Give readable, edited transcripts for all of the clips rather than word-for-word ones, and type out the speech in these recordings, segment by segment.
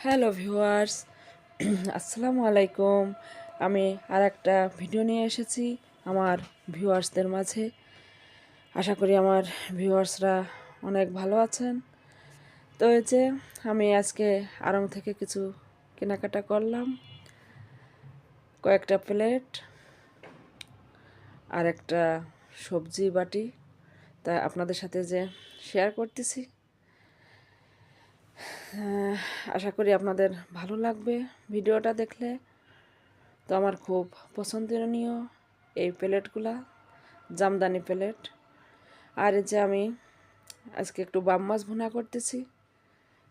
Hello viewers, আসসালামু আলাইকুম। আমি আর একটা ভিডিও নিয়ে এসেছি আমার ভিউয়ার্সদের মাঝে। আশা করি আমার ভিউয়ার্সরা অনেক ভালো আছেন। তো এই যে আমি আজকে আড়ং থেকে কিছু কেনাকাটা করলাম, কয়েকটা প্লেট আর একটা সবজি বাটি, তা আপনাদের সাথে যে শেয়ার করতেছি। আশা করি আপনাদের ভালো লাগবে ভিডিওটা দেখলে। তো আমার খুব পছন্দনীয় এই প্লেটগুলা, জামদানি প্লেট। আর এই যে আমি আজকে একটু বাম মাছ ভুনা করতেছি,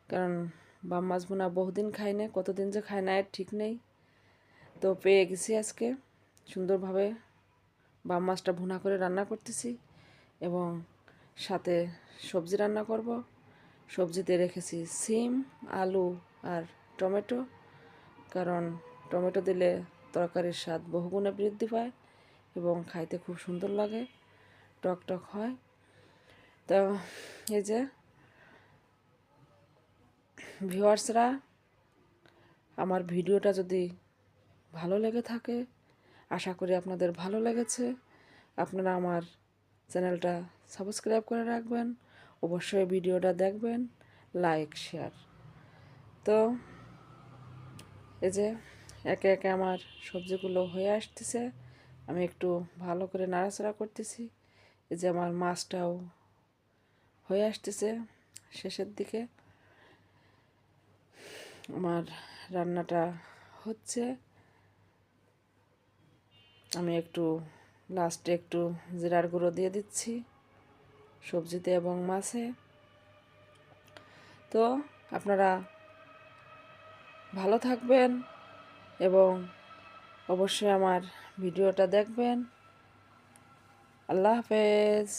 কারণ বাম মাছ ভুনা বহুদিন খাই না, কতদিন যে খাই না এর ঠিক নেই। তো পেয়ে গেছি আজকে, সুন্দরভাবে বাম মাছটা ভুনা করে রান্না করতেছি এবং সাথে সবজি রান্না করব। সবজিতে রেখেছি সিম, আলু আর টমেটো, কারণ টমেটো দিলে তরকারির স্বাদ বহুগুণে বৃদ্ধি পায় এবং খাইতে খুব সুন্দর লাগে, টক টক হয়। তো এই যে ভিউয়ার্সরা, আমার ভিডিওটা যদি ভালো লেগে থাকে, আশা করি আপনাদের ভালো লেগেছে, আপনারা আমার চ্যানেলটা সাবস্ক্রাইব করে রাখবেন, অবশ্যই ভিডিওটা দেখবেন, লাইক শেয়ার। তো এই যে একে একে আমার সবজিগুলো হয়ে আসতেছে, আমি একটু ভালো করে নাড়াচাড়া করতেছি। এই যে আমার মাছটাও হয়ে আসতেছে শেষের দিকে, আমার রান্নাটা হচ্ছে। আমি একটু লাস্টে একটু জিরার গুঁড়ো দিয়ে দিচ্ছি সবজিতে এবং মাছে। তো আপনারা ভালো থাকবেন এবং অবশ্যই আমার ভিডিওটা দেখবেন। আল্লাহ হাফেজ।